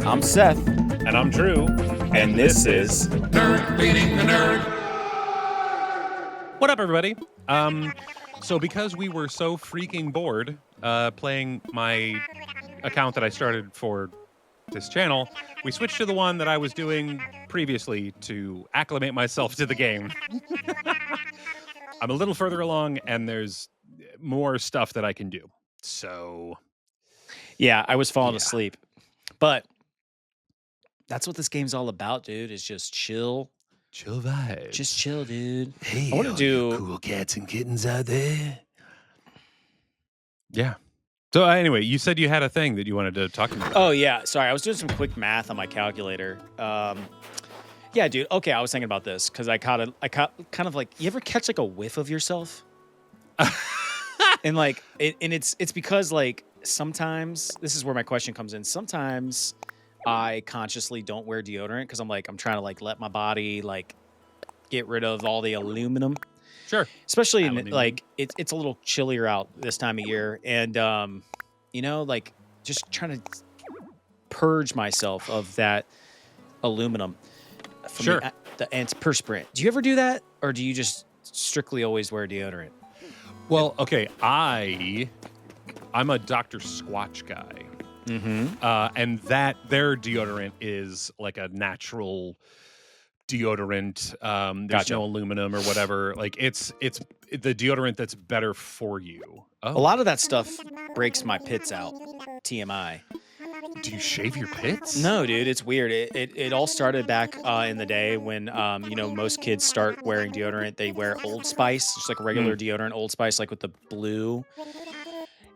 I'm Seth. And I'm Drew. And this is Nerd Meeting the Nerd. What up, everybody? So because we were so freaking bored playing my account that I started for this channel, we switched to the one that I was doing previously to acclimate myself to the game. I'm a little further along, and there's more stuff that I can do. So, yeah, I was falling asleep. But that's what this game's all about, dude, is just chill. Chill vibes. Just chill, dude. Hey, I want to do cool cats and kittens out there. Yeah. So anyway, you said you had a thing that you wanted to talk about. Oh, yeah. Sorry, I was doing some quick math on my calculator. Yeah, dude. Okay, I was thinking about this because I caught kind of like, you ever catch like a whiff of yourself? And like, it's because like sometimes, this is where my question comes in. Sometimes I consciously don't wear deodorant because I'm trying to like let my body like get rid of all the aluminum. Sure. Especially in, like it's a little chillier out this time of year, and you know, like just trying to purge myself of that aluminum from Sure. the antiperspirant. Do you ever do that, or do you just strictly always wear deodorant? Well, okay, I'm a Dr. Squatch guy. Mm-hmm. And their deodorant is like a natural deodorant. There's Gotcha. no aluminum or whatever. Like it's the deodorant that's better for you. A lot of that stuff breaks my pits out. TMI. Do you shave your pits? No, dude, it's weird. It all started back in the day when you know, most kids start wearing deodorant. They wear Old Spice, just like a regular deodorant, Old Spice, like with the blue.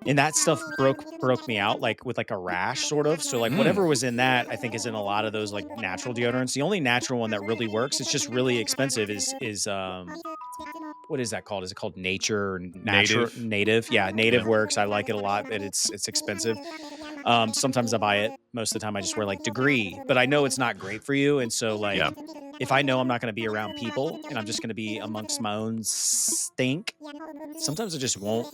And that stuff broke me out like with like a rash sort of. So like whatever was in that, I think is in a lot of those like natural deodorants. The only natural one that really works, it's just really expensive, is what is that called? Is it called Nature or Natural? Native. Yeah, Native works. I like it a lot, but it's expensive. Sometimes I buy it. Most of the time I just wear like Degree, but I know it's not great for you. And so like if I know I'm not going to be around people and I'm just going to be amongst my own stink, sometimes I just won't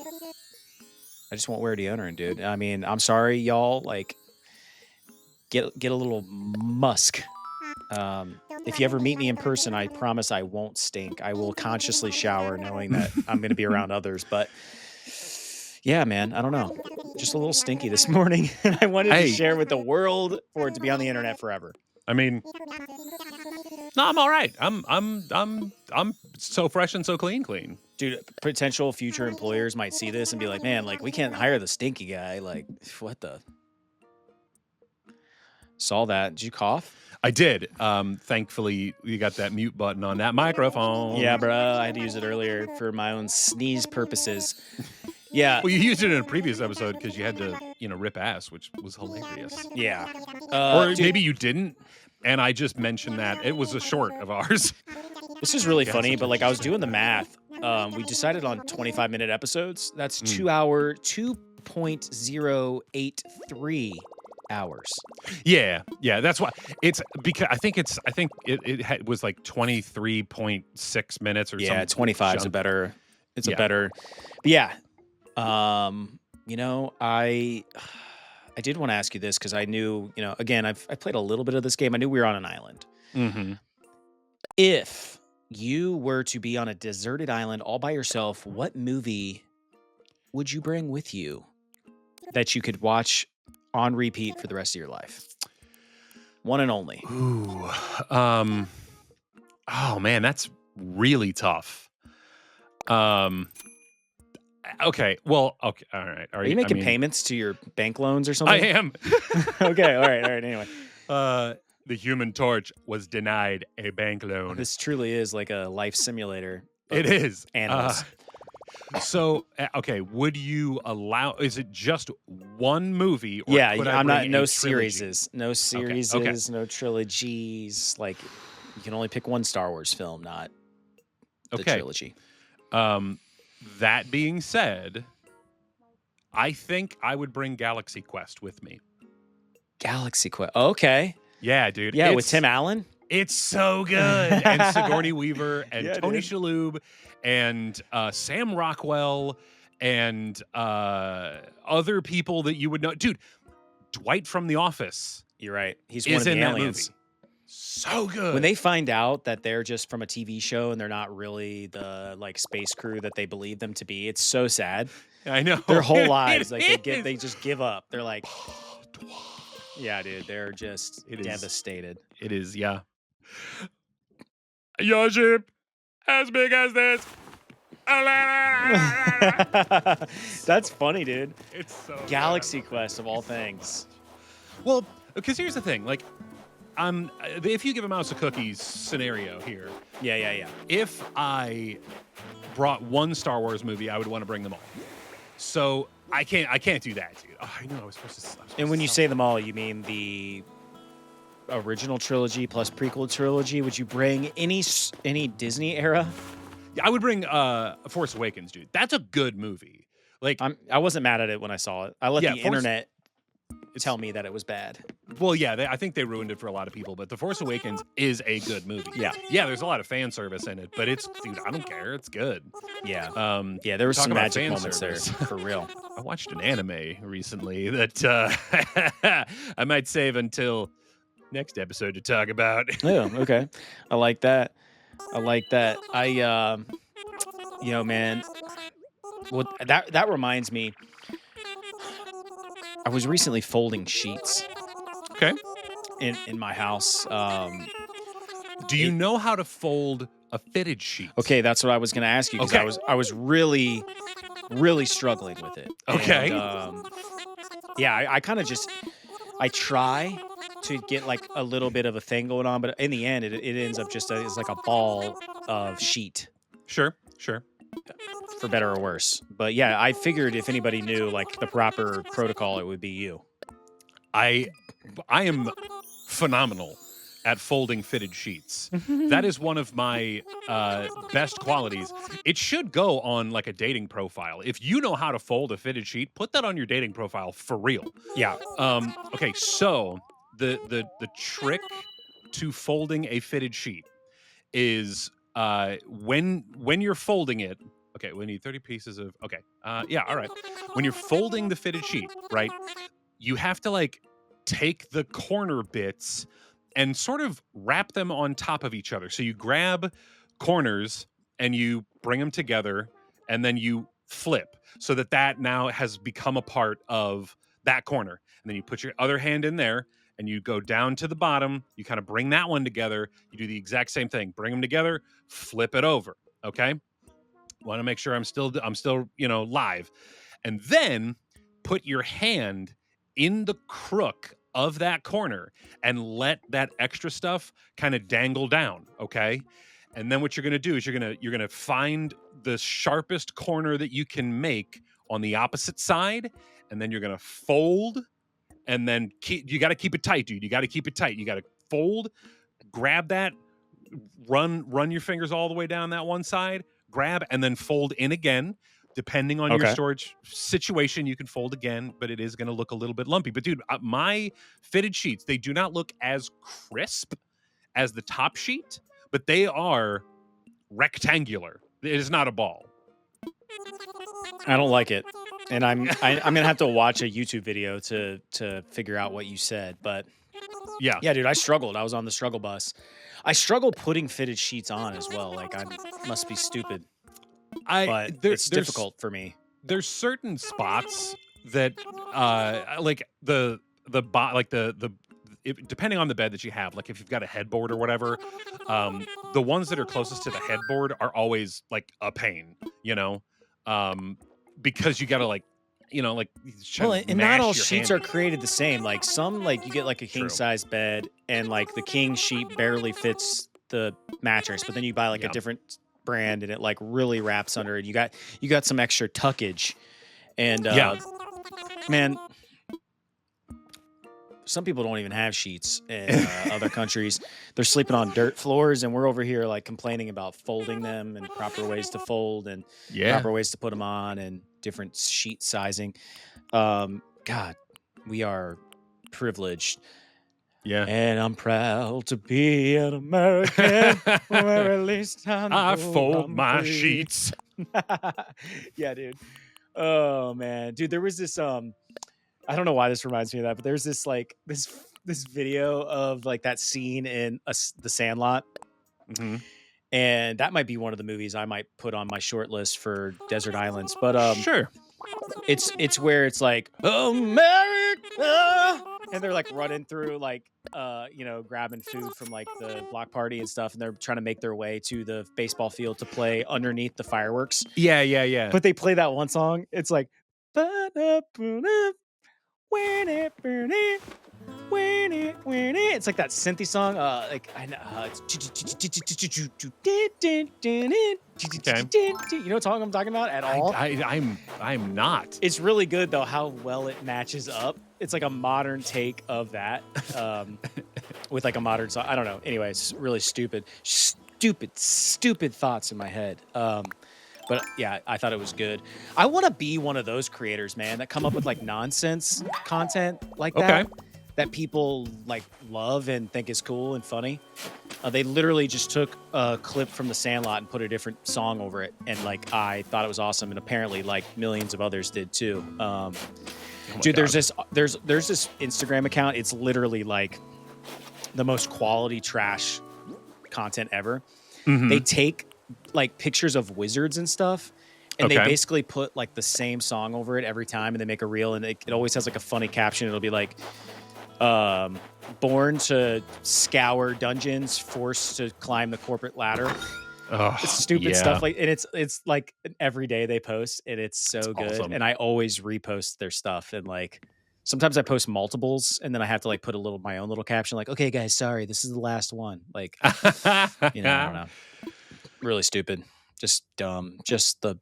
wear deodorant, dude. I mean, I'm sorry, y'all. Like, get a little musk. If you ever meet me in person, I promise I won't stink. I will consciously shower knowing that I'm going to be around others. But yeah, man, I don't know. Just a little stinky this morning, and I wanted to share with the world for it to be on the internet forever. I mean, no, I'm all right. I'm so fresh and so clean. Dude, potential future employers might see this and be like, man, like, we can't hire the stinky guy. Like, what the? Saw that. Did you cough? I did. Thankfully, you got that mute button on that microphone. Yeah, bro. I had to use it earlier for my own sneeze purposes. Yeah. Well, you used it in a previous episode because you had to, rip ass, which was hilarious. Yeah. Or maybe you didn't, and I just mentioned that. It was a short of ours. This is really funny, but like I was doing the math. We decided on 25-minute episodes. That's 2.083 hours. Yeah. That's why it's because I think it was like 23.6 minutes or something. Yeah, 25 is a better. It's a better. But yeah, you know, I did want to ask you this because I knew, again, I played a little bit of this game. I knew we were on an island. Mm-hmm. If you were to be on a deserted island all by yourself, what movie would you bring with you that you could watch on repeat for the rest of your life? One and only. Ooh. Oh man, that's really tough. Okay. Well, okay. All right. Are you making payments to your bank loans or something? I am. Okay. All right. Anyway. The Human Torch was denied a bank loan. This truly is like a life simulator. It is. Animals. So, okay, would you allow? Is it just one movie? Or yeah, could I'm not. No series, no trilogies. Like, you can only pick one Star Wars film, not the trilogy. That being said, I think I would bring Galaxy Quest with me. Galaxy Quest. Okay. Yeah, dude. Yeah, with Tim Allen. It's so good. And Sigourney Weaver and Tony Shalhoub and Sam Rockwell and other people that you would know. Dude, Dwight from The Office You're right. He's one is of the in that aliens. movie. So good. When they find out that they're just from a TV show and they're not really the like space crew that they believe them to be, it's so sad. I know. Their whole It lives, like is. they just give up. They're like, yeah, dude, they're just It is. devastated. It is, yeah. Your ship as big as this. That's funny, dude. It's so Galaxy good. Quest of all things. Well, because here's the thing, like, if you give a mouse a cookies scenario here, Yeah. if I brought one Star Wars movie, I would want to bring them all. So I can't do that, dude. Oh, I know I was supposed to. And when you say them all, you mean the original trilogy plus prequel trilogy? Would you bring any Disney era? I would bring Force Awakens, dude. That's a good movie. Like I wasn't mad at it when I saw it. I let the Force- internet tell me that it was bad. Well, yeah, I think they ruined it for a lot of people, but The Force Awakens is a good movie. Yeah. Yeah, there's a lot of fan service in it, but dude, I don't care. It's good. Yeah. Yeah, there was talk some about magic fan moments service. there, for real. I watched an anime recently that I might save until next episode to talk about. Yeah, okay. I like that. Man, well, that reminds me, I was recently folding sheets Okay. in my house. Do you know how to fold a fitted sheet? Okay, that's what I was going to ask you, because Okay. I was really struggling with it. Okay. And, I kind of I try to get like a little bit of a thing going on, but in the end, it ends up just it's like a ball of sheet, Sure. for better or worse. But yeah, I figured if anybody knew like the proper protocol, it would be you. I am phenomenal at folding fitted sheets. That is one of my best qualities. It should go on like a dating profile. If you know how to fold a fitted sheet, put that on your dating profile for real. Yeah. Okay, so the trick to folding a fitted sheet is when you're folding it. Okay, we need 30 pieces of. Okay, all right. When you're folding the fitted sheet, right, you have to like take the corner bits and sort of wrap them on top of each other. So you grab corners and you bring them together, and then you flip so that now has become a part of that corner. And then you put your other hand in there and you go down to the bottom. You kind of bring that one together. You do the exact same thing. Bring them together, flip it over. Okay. Want to make sure I'm still, live. And then put your hand in the crook of that corner and let that extra stuff kind of dangle down, okay? And then what you're going to do is you're going to find the sharpest corner that you can make on the opposite side, and then you're going to fold, and then you got to keep it tight, dude. You got to keep it tight. You got to fold, grab that, run your fingers all the way down that one side, grab, and then fold in again. Depending on your storage situation, you can fold again, but it is going to look a little bit lumpy. But dude, my fitted sheets, they do not look as crisp as the top sheet, but they are rectangular. It is not a ball. I don't like it. And I'm going to have to watch a YouTube video to figure out what you said. But yeah, dude, I struggled. I was on the struggle bus. I struggled putting fitted sheets on as well. Like I must be stupid. But it's difficult for me. There's certain spots that, like depending on the bed that you have, like if you've got a headboard or whatever, the ones that are closest to the headboard are always like a pain, because you got to and not all sheets are created the same. Like some, like you get like a king size bed, and like the king sheet barely fits the mattress, but then you buy like a different brand and it like really wraps under it. You got some extra tuckage, and man, some people don't even have sheets in other countries. They're sleeping on dirt floors, and we're over here like complaining about folding them and proper ways to fold and proper ways to put them on and different sheet sizing. God, we are privileged. Yeah. And I'm proud to be an American, where at least I fold my sheets. Yeah, dude. Oh man, dude, there was this I don't know why this reminds me of that, but there's this this video of like that scene in The Sandlot, Mhm. and that might be one of the movies I might put on my short list for Desert Islands. But Sure. it's where it's like America, and they're like running through like grabbing food from like the block party and stuff, and they're trying to make their way to the baseball field to play underneath the fireworks. Yeah. But they play that one song. It's like it's like that synthy song. Like I know you know what song I'm talking about at all? I'm not. It's really good though how well it matches up. It's like a modern take of that, with like a modern song. I don't know. Anyway, it's really stupid thoughts in my head. But yeah, I thought it was good. I want to be one of those creators, man, that come up with like nonsense content like that. Okay. That people like love and think is cool and funny. They literally just took a clip from The Sandlot and put a different song over it, and like I thought it was awesome, and apparently like millions of others did too. Dude, there's this Instagram account. It's literally like the most quality trash content ever. Mhm. They take like pictures of wizards and stuff, and they Okay. basically put like the same song over it every time, and they make a reel, and it always has like a funny caption. It'll be like, born to scour dungeons, forced to climb the corporate ladder. Oh, It's stupid yeah. stuff like, and it's like every day they post, and it's so good. awesome. And I always repost their stuff, and like sometimes I post multiples, and then I have to like put my own little caption, like, okay guys, sorry, this is the last one. Like, I don't know. Really stupid. Just dumb. Just the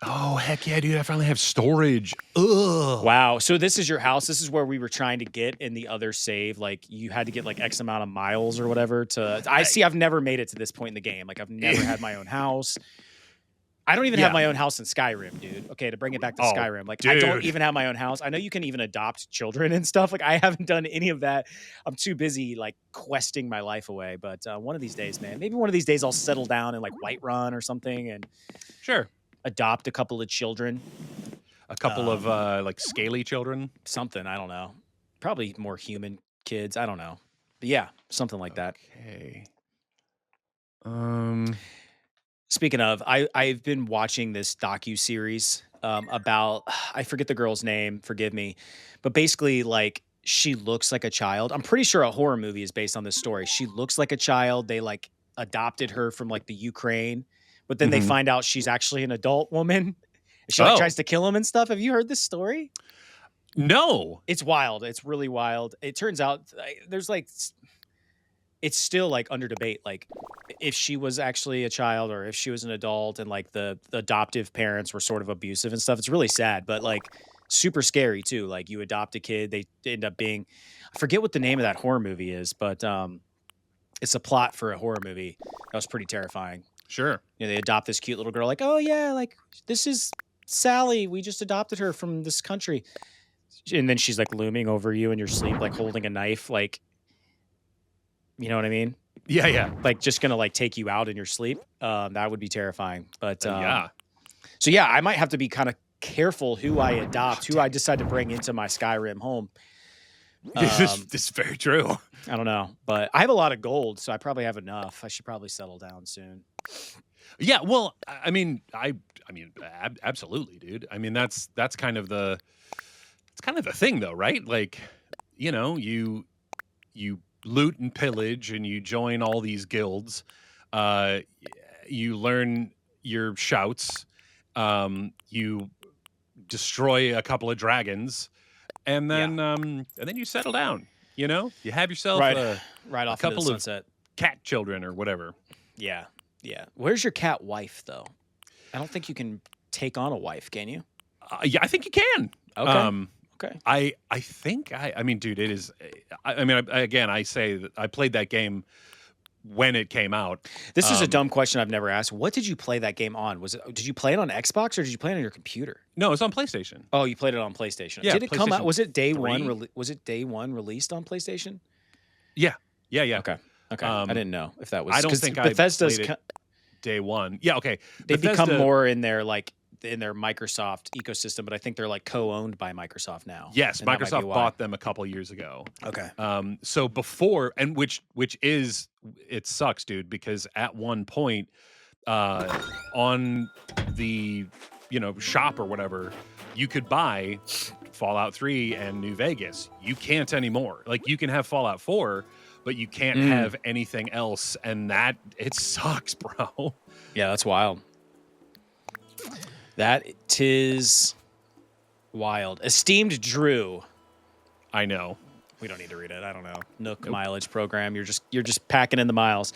Oh, heck yeah, dude. I finally have storage. Ugh. wow. So this is your house. This is where we were trying to get in the other save. Like you had to get like X amount of miles or whatever to. I see. I've never made it to this point in the game. Like I've never had my own house. I don't even have my own house in Skyrim, dude. Okay, to bring it back to Skyrim. Like I don't dude. even have my own house. I know you can even adopt children and stuff. Like I haven't done any of that. I'm too busy like questing my life away. But one of these days, man, maybe one of these days I'll settle down in like Whiterun or something and Sure. adopt a couple of children. A couple of like scaly children. Something, I don't know. Probably more human kids. I don't know. But yeah, something like that. Okay. Speaking of, I've been watching this docu-series about, I forget the girl's name, forgive me, but basically like she looks like a child. I'm pretty sure a horror movie is based on this story. She looks like a child. They like adopted her from like the Ukraine, but then they Mhm. find out she's actually an adult woman. She like Oh. tries to kill him and stuff. Have you heard this story? No. It's wild. It's really wild. It turns out there's like, it's still like under debate, like if she was actually a child or if she was an adult, and like the adoptive parents were sort of abusive and stuff. It's really sad, but like super scary too. Like you adopt a kid, they end up being, I forget what the name of that horror movie is, but it's a plot for a horror movie that was pretty terrifying. Sure. You know, they adopt this cute little girl, like, oh yeah, like this is Sally, we just adopted her from this country, and then she's like looming over you in your sleep, like holding a knife, like, you know what I mean? Yeah. Like just gonna like take you out in your sleep. That would be terrifying. But Yeah. so yeah, I might have to be kind of careful who I adopt, who I decide to bring into my Skyrim home. This is very true. I don't know, but I have a lot of gold, so I probably have enough. I should probably settle down soon. Yeah, well, I mean, absolutely, dude. I mean, that's kind of the thing, though, right? Like, you know, you loot and pillage, and you join all these guilds. You learn your shouts. You destroy a couple of dragons, and then you settle down. You know, you have yourself right a off couple into the of sunset. cat children or whatever. Yeah. Where's your cat wife though? I don't think you can take on a wife, can you? Yeah, I think you can. Okay. Okay. I think I mean, dude, it is. I say that I played that game when it came out. This is a dumb question I've never asked. What did you play that game on? Did you play it on Xbox or did you play it on your computer? No, it's on PlayStation. Oh, you played it on PlayStation. Yeah, Did it come out? PlayStation Was it day 3? one? Was it day one released on PlayStation? Yeah. Okay. I didn't know if that was. I don't 'cause think Bethesda's I played it day one. Yeah. Okay. they Bethesda, become more in their like in their Microsoft ecosystem, but I think they're like co-owned by Microsoft now. Yes, and that might be Microsoft why. bought them a couple years ago. Okay. So before, and which is, it sucks, dude, because at one point on the shop or whatever, you could buy Fallout 3 and New Vegas. You can't anymore. Like, you can have Fallout 4, but you can't have anything else, and that it sucks, bro. Yeah, that's wild. That tis wild. Esteemed Drew. I know. We don't need to read it. I don't know. Nook mileage program. You're just packing in the miles.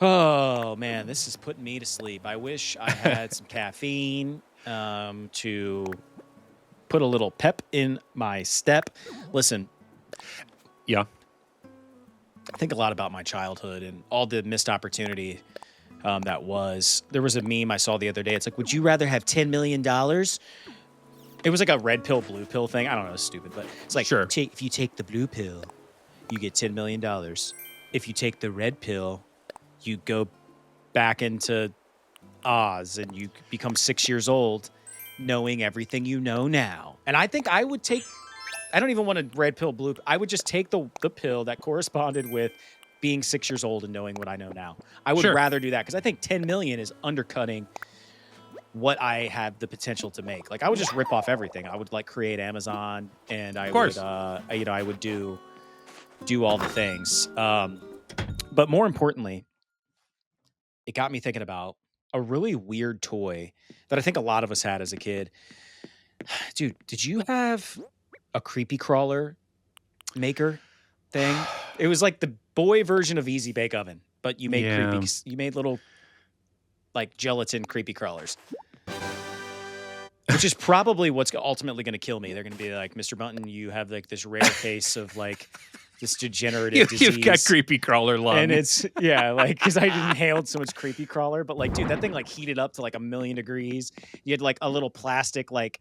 Oh man, this is putting me to sleep. I wish I had some caffeine to put a little pep in my step. Listen. Yeah. I think a lot about my childhood and all the missed opportunity that was. There was a meme I saw the other day. It's like, would you rather have $10 million? It was like a red pill, blue pill thing. I don't know, it's stupid, but it's like, sure. If you take the blue pill, you get $10 million. If you take the red pill, you go back into Oz and you become 6 years old knowing everything you know now. And I think I would take, I don't even want a red pill, blue. I would just take the pill that corresponded with being 6 years old and knowing what I know now. I would rather do that because I think 10 million is undercutting what I have the potential to make. Like, I would just rip off everything. I would like create Amazon, and I would, I would do all the things. But more importantly, it got me thinking about a really weird toy that I think a lot of us had as a kid. Dude, did you have a creepy crawler maker thing? It was like the boy version of Easy Bake Oven, but you made you made little like gelatin creepy crawlers. Which is probably what's ultimately going to kill me. They're going to be like, Mr. Bunton, you have like this rare case of like this degenerative disease. You've got creepy crawler lung. And it's, like, because I inhaled so much creepy crawler. But like, dude, that thing like heated up to like 1,000,000 degrees. You had like a little plastic like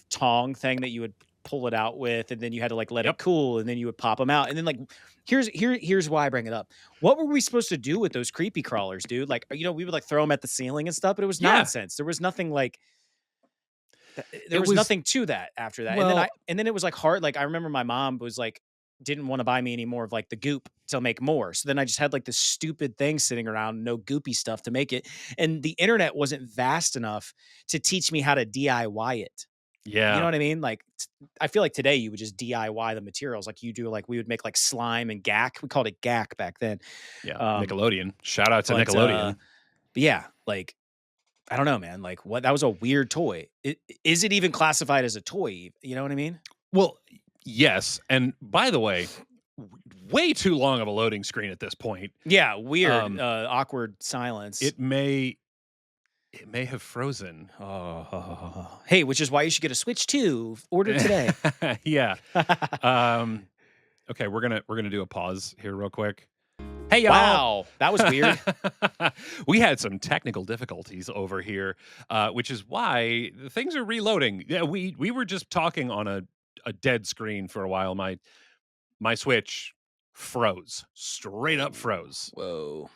tong thing that you would pull it out with. And then you had to like let it cool. And then you would pop them out. And then like, here's why I bring it up. What were we supposed to do with those creepy crawlers, dude? Like, we would like throw them at the ceiling and stuff, but it was nonsense. There was nothing like, there was nothing to that after that. Well, and then it was like hard. Like, I remember my mom was like, didn't want to buy me any more of like the goop to make more. So then I just had like this stupid thing sitting around, no goopy stuff to make it. And the internet wasn't vast enough to teach me how to DIY it. Yeah. You know what I mean? Like, I feel like today you would just DIY the materials. Like you do, like we would make like slime and gack. We called it gack back then. Yeah. Nickelodeon. Shout out to Nickelodeon. But yeah, like, I don't know, man. Like, what? That was a weird toy. Is it even classified as a toy? You know what I mean? Well, yes. And by the way, way too long of a loading screen at this point. Yeah, weird, awkward silence. It may have frozen. Oh. Hey, which is why you should get a Switch 2. Order today. Yeah. Okay, we're gonna do a pause here real quick. Hey, y'all. Wow, that was weird. We had some technical difficulties over here, which is why things are reloading. Yeah, we were just talking on a dead screen for a while. My Switch froze, straight up froze. Whoa.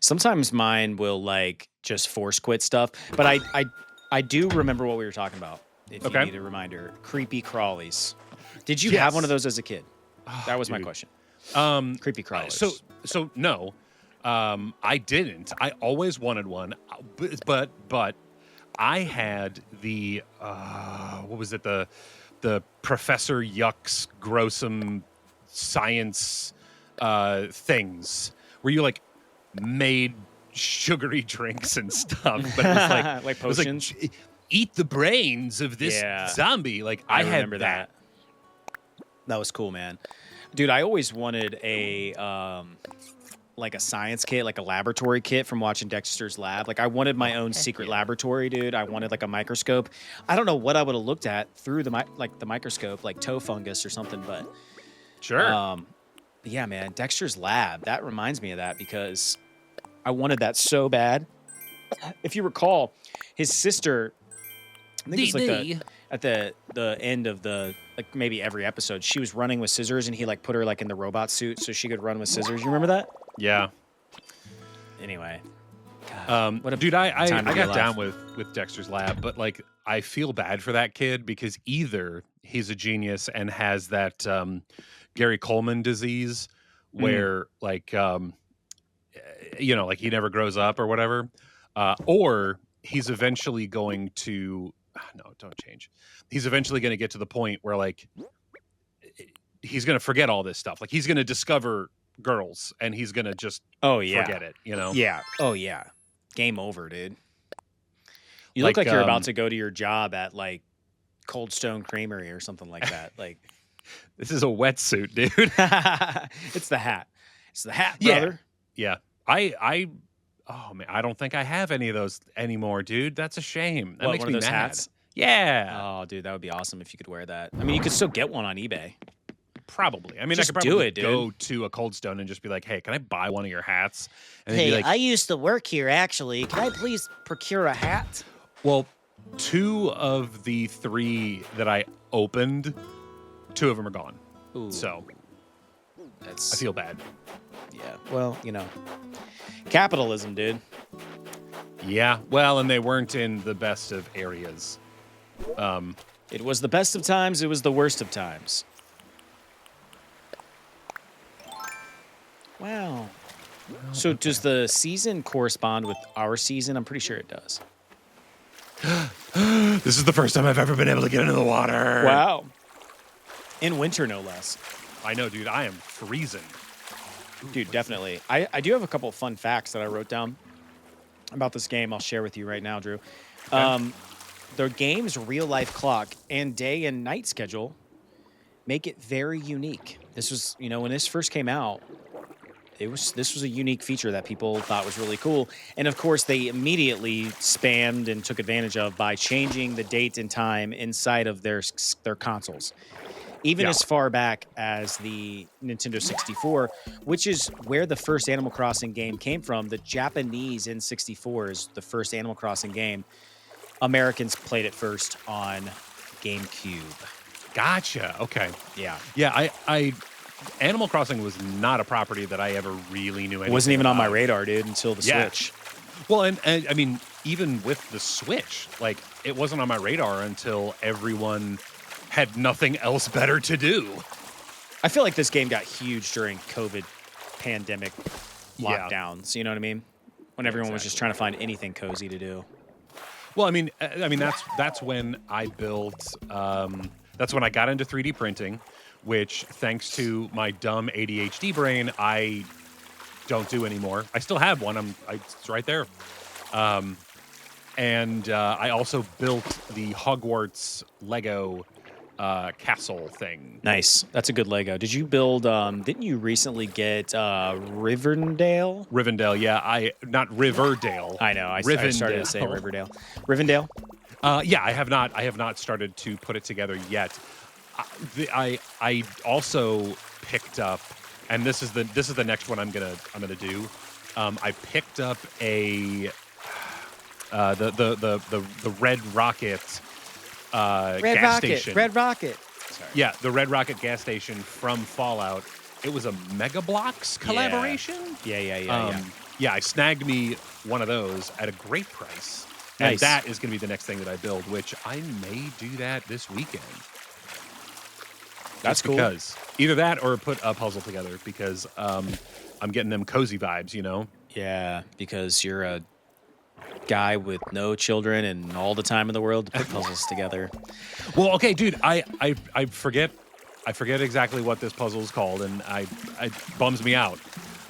Sometimes mine will like just force quit stuff, but I do remember what we were talking about. If you need a reminder, creepy crawlies. Did you have one of those as a kid? That was my question. Creepy crawlers. So no, I didn't. I always wanted one, but I had the what was it, the Professor Yuck's Grossum science things where you like made sugary drinks and stuff, but it was like like potions. Like, eat the brains of this zombie. Like I remember had that. That was cool, man. Dude, I always wanted a like a science kit, like a laboratory kit from watching Dexter's Lab. Like I wanted my own secret laboratory, dude. I wanted like a microscope. I don't know what I would have looked at through the microscope, like toe fungus or something, but sure. Yeah, man, Dexter's Lab. That reminds me of that because I wanted that so bad. If you recall, his sister, I think it's like at the end of the like maybe every episode, she was running with scissors and he like put her like in the robot suit so she could run with scissors. You remember that? Yeah. Anyway, What a Dude, I time to be got alive. down with Dexter's Lab, but like I feel bad for that kid because either he's a genius and has that Gary Coleman disease where like like he never grows up or whatever, or he's eventually going to no, don't change. He's eventually going to get to the point where like he's going to forget all this stuff. Like he's going to discover girls and he's going to just forget it, Yeah. Oh, yeah. Game over, dude. You Like, look like you're about to go to your job at like Cold Stone Creamery or something like that. Like This is a wetsuit, dude. it's the hat. It's the hat, Yeah. brother. Yeah. Oh man, I don't think I have any of those anymore, dude. That's a shame. That What, makes one me of those mad. hats? Yeah. Oh, dude, that would be awesome if you could wear that. I mean, you could still get one on eBay. Probably. I mean, Just I could do probably it, dude. go to a Cold Stone and just be like, "Hey, can I buy one of your hats?" And they'd Hey, be like, I used to work here, actually. Can I please procure a hat? "Well, 2 of the 3 that I opened, 2 of them are gone." Ooh, So that's I feel bad. yeah. Well, capitalism, dude. Yeah. Well, and they weren't in the best of areas. It was the best of times. It was the worst of times. Wow. So does the season correspond with our season? I'm pretty sure it does. This is the first time I've ever been able to get into the water. Wow. In winter, no less. I know, dude. I am freezing. Dude, definitely. I do have a couple of fun facts that I wrote down about this game. I'll share with you right now, Drew. The game's real-life clock and day and night schedule make it very unique. This was, when this first came out, this was a unique feature that people thought was really cool. And of course, they immediately spammed and took advantage of by changing the date and time inside of their consoles. Even as far back as the Nintendo 64, which is where the first Animal Crossing game came from. The Japanese N64 is the first Animal Crossing game. Americans played it first on GameCube. Gotcha. Okay. Yeah. Yeah, I Animal Crossing was not a property that I ever really knew anything It wasn't even on my about. radar, dude, until the Yeah. Switch. Well, and I mean, even with the Switch, like it wasn't on my radar until everyone had nothing else better to do. I feel like this game got huge during COVID pandemic Yeah. lockdowns. You know what I mean? When everyone was just trying to find anything cozy to do. Well, I mean that's when I built. That's when I got into 3D printing, which, thanks to my dumb ADHD brain, I don't do anymore. I still have one. It's right there. And I also built the Hogwarts Lego castle thing. Nice. That's a good Lego. Did you build, didn't you recently get Rivendell? Rivendell, yeah. Not Riverdale. I know. I started to say Riverdale. Rivendell? Yeah, I have not started to put it together yet. I also picked up, and this is the next one I'm gonna do. I picked up the Red Rocket gas station. Red Rocket. Sorry. Yeah, the Red Rocket gas station from Fallout. It was a Mega Bloks collaboration. Yeah. Yeah, I snagged me one of those at a great price. And Nice. that is going to be the next thing that I build, which I may do that this weekend. That's Just cool. Because either that or put a puzzle together because I'm getting them cozy vibes, Yeah, because you're a guy with no children and all the time in the world to put puzzles together. Well, okay, dude, I forget exactly what this puzzle is called, and it bums me out.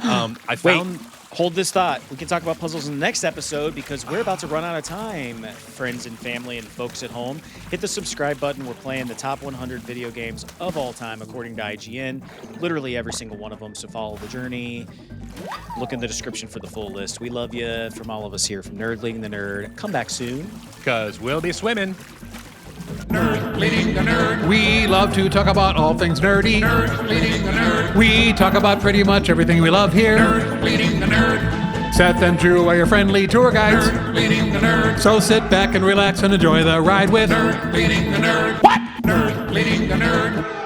I found. Hold this thought. We can talk about puzzles in the next episode because we're about to run out of time, friends and family and folks at home. Hit the subscribe button. We're playing the top 100 video games of all time according to IGN. Literally every single one of them. So follow the journey. Look in the description for the full list. We love you from all of us here from Nerd Leading the Nerd. Come back soon. Because we'll be swimming. Nerd leading the nerd. We love to talk about all things nerdy. Nerd leading the nerd. We talk about pretty much everything we love here. Nerd leading the nerd. Seth and Drew are your friendly tour guides. Nerd leading the nerd. So sit back and relax and enjoy the ride with Nerd leading the nerd. What? Nerd leading the nerd.